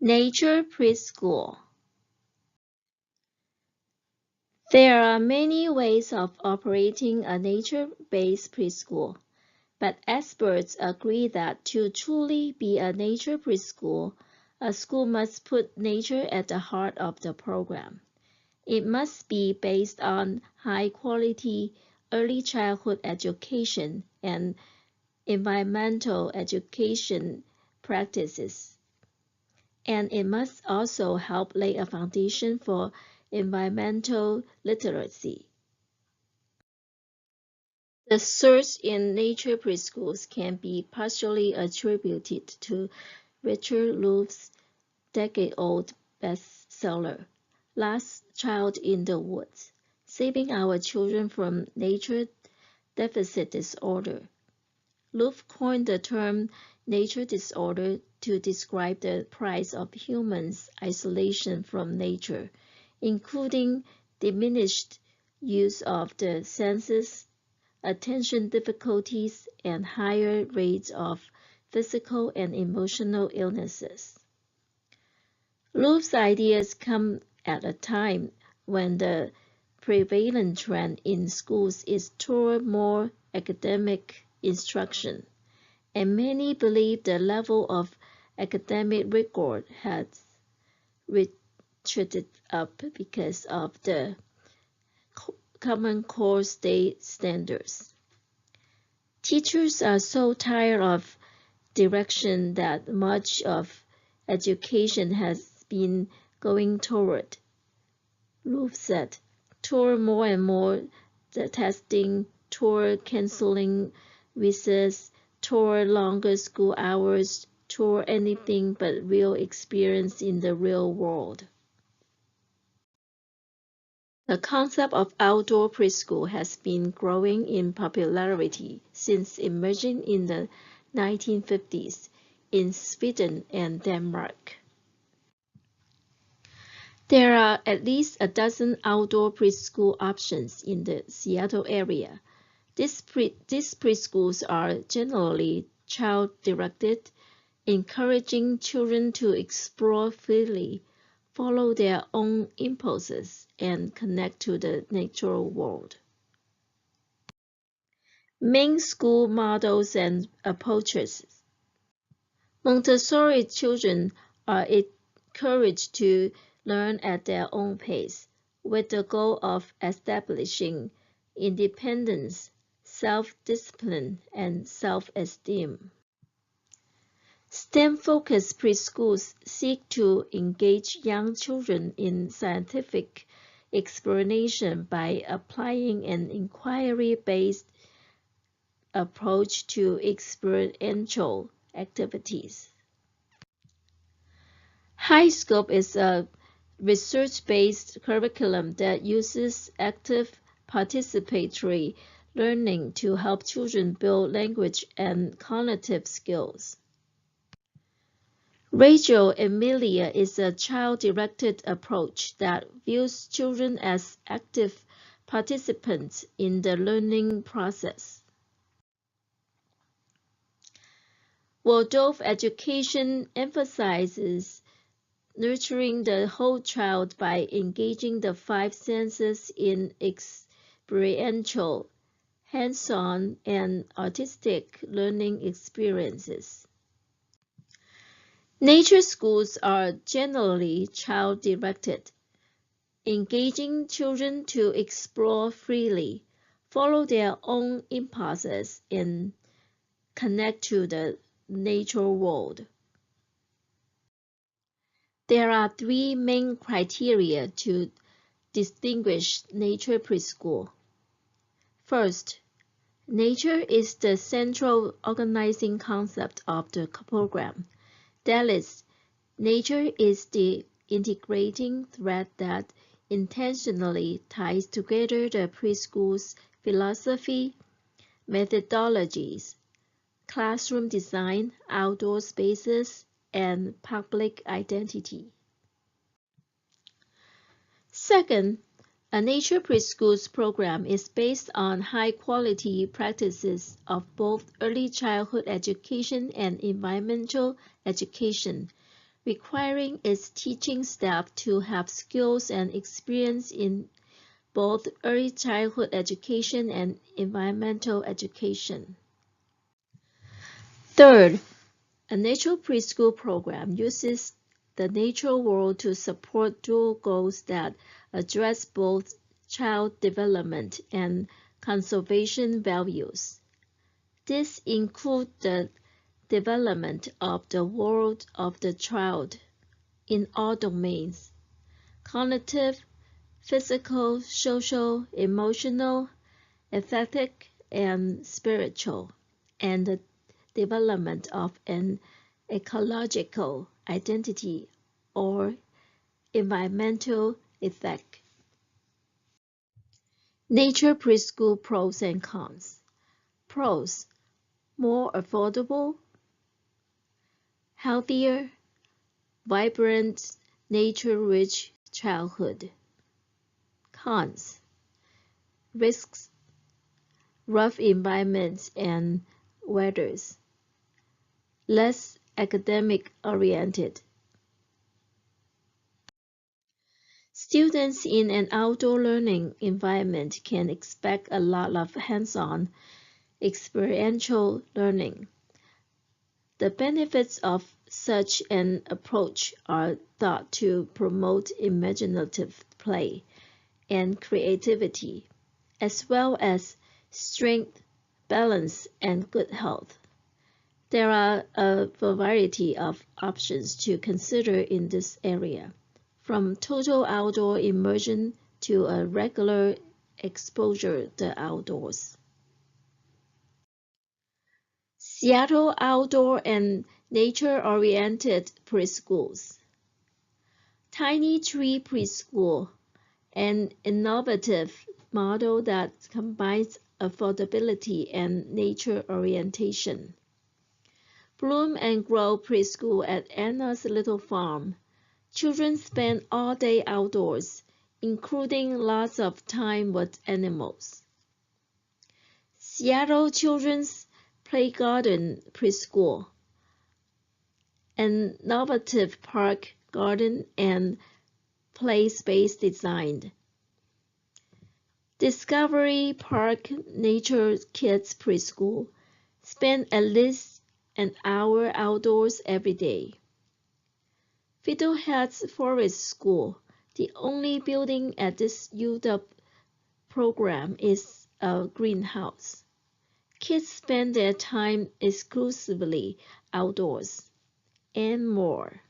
Nature Preschool. There are many ways of operating a nature-based preschool, but experts agree that to truly be a nature preschool, a school must put nature at the heart of the program. It must be based on high-quality early childhood education and environmental education practices. And it must also help lay a foundation for environmental literacy. The surge in nature preschools can be partially attributed to Richard Louff's decade-old bestseller, Last Child in the Woods, Saving Our Children from Nature Deficit Disorder. Louff coined the term nature disorder to describe the price of humans' isolation from nature, including diminished use of the senses, attention difficulties, and higher rates of physical and emotional illnesses. Louff's ideas come at a time when the prevalent trend in schools is toward more academic instruction, and many believe the level of academic rigor has retreated up because of the Common Core state standards. Teachers are so tired of direction that much of education has been going toward, Louff said, toward more and more the testing, toward canceling recess, toward longer school hours, toward anything but real experience in the real world. The concept of outdoor preschool has been growing in popularity since emerging in the 1950s in Sweden and Denmark. There are at least a dozen outdoor preschool options in the Seattle area. These preschools are generally child-directed, encouraging children to explore freely, follow their own impulses, and connect to the natural world. Main school models and approaches. Montessori children are encouraged to learn at their own pace, with the goal of establishing independence, self-discipline, and self-esteem. STEM-focused preschools seek to engage young children in scientific exploration by applying an inquiry-based approach to experiential activities. High Scope is a research-based curriculum that uses active participatory learning to help children build language and cognitive skills. Reggio Emilia is a child-directed approach that views children as active participants in the learning process. Waldorf education emphasizes nurturing the whole child by engaging the five senses in experiential, hands-on, and artistic learning experiences. Nature schools are generally child-directed, engaging children to explore freely, follow their own impulses, and connect to the natural world. There are three main criteria to distinguish nature preschool. First, nature is the central organizing concept of the program. That is, nature is the integrating thread that intentionally ties together the preschool's philosophy, methodologies, classroom design, outdoor spaces, and public identity. Second, a nature preschools program is based on high-quality practices of both early childhood education and environmental education, requiring its teaching staff to have skills and experience in both early childhood education and environmental education. Third, a natural preschool program uses the natural world to support dual goals that address both child development and conservation values. This includes the development of the world of the child in all domains: cognitive, physical, social, emotional, aesthetic, and spiritual, and the development of an ecological identity or environmental effect. Nature preschool pros and cons. Pros: more affordable, healthier, vibrant, nature-rich childhood. Cons: risks, rough environments and weathers, less academic oriented. Students in an outdoor learning environment can expect a lot of hands-on, experiential learning. The benefits of such an approach are thought to promote imaginative play and creativity, as well as strength, balance, and good health. There are a variety of options to consider in this area, from total outdoor immersion to a regular exposure to the outdoors. Seattle Outdoor and Nature-Oriented Preschools. Tiny Tree Preschool, an innovative model that combines affordability and nature orientation. Bloom and Grow Preschool at Anna's Little Farm. Children spend all day outdoors, including lots of time with animals. Seattle Children's Play Garden Preschool, an innovative park, garden, and play space designed. Discovery Park Nature Kids Preschool. Spend at least an hour outdoors every day. Fiddleheads Forest School. The only building at this UW program is a greenhouse. Kids spend their time exclusively outdoors, and more.